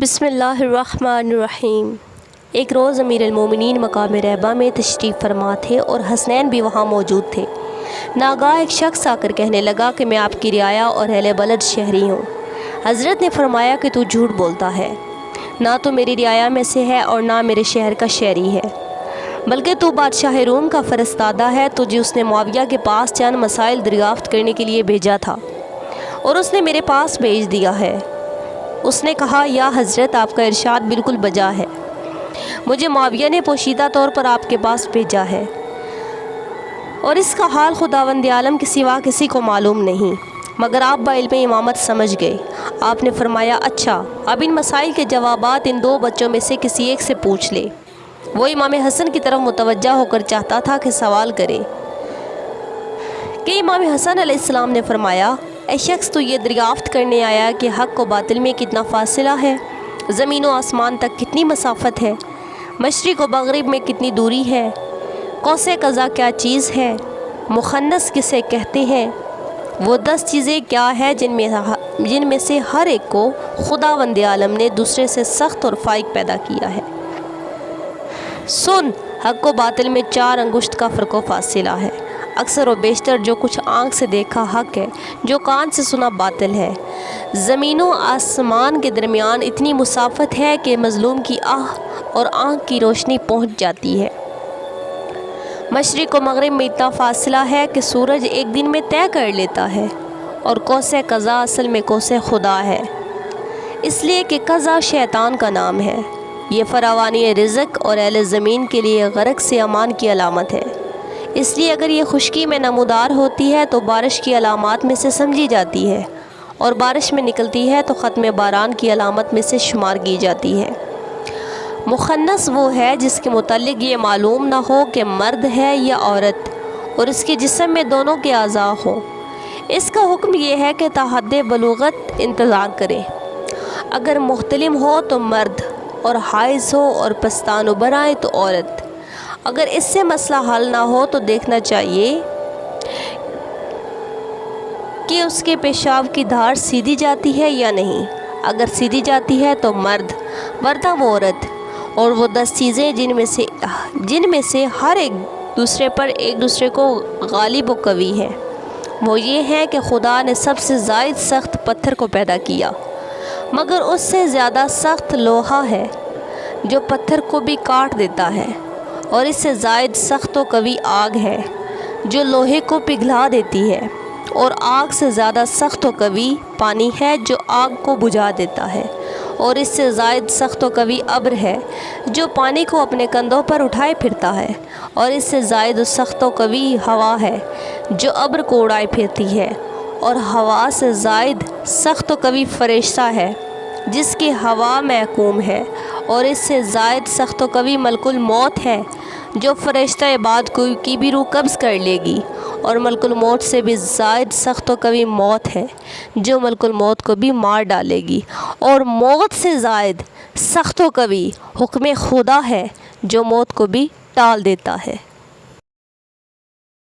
بسم اللہ الرحمن الرحیم۔ ایک روز امیر المومنین مقام رہبہ میں تشریف فرما تھے اور حسنین بھی وہاں موجود تھے۔ ناگاہ ایک شخص آ کر کہنے لگا کہ میں آپ کی رعایا اور اہل بلد شہری ہوں۔ حضرت نے فرمایا کہ تو جھوٹ بولتا ہے، نہ تو میری رعایا میں سے ہے اور نہ میرے شہر کا شہری ہے، بلکہ تو بادشاہ روم کا فرستادہ ہے۔ تجھے اس نے معاویہ کے پاس چند مسائل دریافت کرنے کے لیے بھیجا تھا اور اس نے میرے پاس بھیج دیا ہے۔ اس نے کہا، یا حضرت، آپ کا ارشاد بالکل بجا ہے، مجھے معاویہ نے پوشیدہ طور پر آپ کے پاس بھیجا ہے اور اس کا حال خداوند عالم کے سوا کسی کو معلوم نہیں، مگر آپ بعلم امامت سمجھ گئے۔ آپ نے فرمایا، اچھا، اب ان مسائل کے جوابات ان دو بچوں میں سے کسی ایک سے پوچھ لے۔ وہ امام حسن کی طرف متوجہ ہو کر چاہتا تھا کہ سوال کرے کہ امام حسن علیہ السلام نے فرمایا، اے شخص، تو یہ دریافت کرنے آیا کہ حق و باطل میں کتنا فاصلہ ہے، زمین و آسمان تک کتنی مسافت ہے، مشرق و مغرب میں کتنی دوری ہے، قوس قزح کیا چیز ہے، مخنث کسے کہتے ہیں، وہ 10 چیزیں کیا ہیں جن میں سے ہر ایک کو خداوند عالم نے دوسرے سے سخت اور فائق پیدا کیا ہے۔ سن، حق و باطل میں 4 انگشت کا فرق و فاصلہ ہے، اکثر و بیشتر جو کچھ آنکھ سے دیکھا حق ہے، جو کان سے سنا باطل ہے۔ زمین و آسمان کے درمیان اتنی مسافت ہے کہ مظلوم کی آہ اور آنکھ کی روشنی پہنچ جاتی ہے۔ مشرق و مغرب میں اتنا فاصلہ ہے کہ سورج ایک دن میں طے کر لیتا ہے، اور قوس قزح اصل میں قوس خدا ہے، اس لیے کہ قزح شیطان کا نام ہے۔ یہ فراوانی رزق اور اہل زمین کے لیے غرق سے امان کی علامت ہے، اس لیے اگر یہ خشکی میں نمودار ہوتی ہے تو بارش کی علامات میں سے سمجھی جاتی ہے، اور بارش میں نکلتی ہے تو ختم باران کی علامت میں سے شمار کی جاتی ہے۔ مخنث وہ ہے جس کے متعلق یہ معلوم نہ ہو کہ مرد ہے یا عورت، اور اس کے جسم میں دونوں کے اعضاء ہوں۔ اس کا حکم یہ ہے کہ تا حد بلوغت انتظار کرے، اگر محتلم ہو تو مرد، اور حائض ہو اور پستان ابھر آئے تو عورت۔ اگر اس سے مسئلہ حل نہ ہو تو دیکھنا چاہیے کہ اس کے پیشاب کی دھار سیدھی جاتی ہے یا نہیں، اگر سیدھی جاتی ہے تو مرد، ورنہ وہ عورت۔ اور وہ 10 چیزیں جن میں سے ہر ایک دوسرے پر ایک دوسرے کو غالب و قوی ہے، وہ یہ ہے کہ خدا نے سب سے زائد سخت پتھر کو پیدا کیا، مگر اس سے زیادہ سخت لوہا ہے جو پتھر کو بھی کاٹ دیتا ہے، اور اس سے زائد سخت و قوی آگ ہے جو لوہے کو پگھلا دیتی ہے، اور آگ سے زیادہ سخت و قوی پانی ہے جو آگ کو بجھا دیتا ہے، اور اس سے زائد سخت و قوی ابر ہے جو پانی کو اپنے کندھوں پر اٹھائے پھرتا ہے، اور اس سے زائد سخت و قوی ہوا ہے جو ابر کو اڑائے پھرتی ہے، اور ہوا سے زائد سخت و قوی فرشتہ ہے جس کی ہوا محکوم ہے، اور اس سے زائد سخت و قوی ملک الموت ہے جو فرشتہ بعد کی بھی روح قبض کر لے گی، اور ملک الموت سے بھی زائد سخت و قوی موت ہے جو ملک الموت کو بھی مار ڈالے گی، اور موت سے زائد سخت و قوی حکم خدا ہے جو موت کو بھی ٹال دیتا ہے۔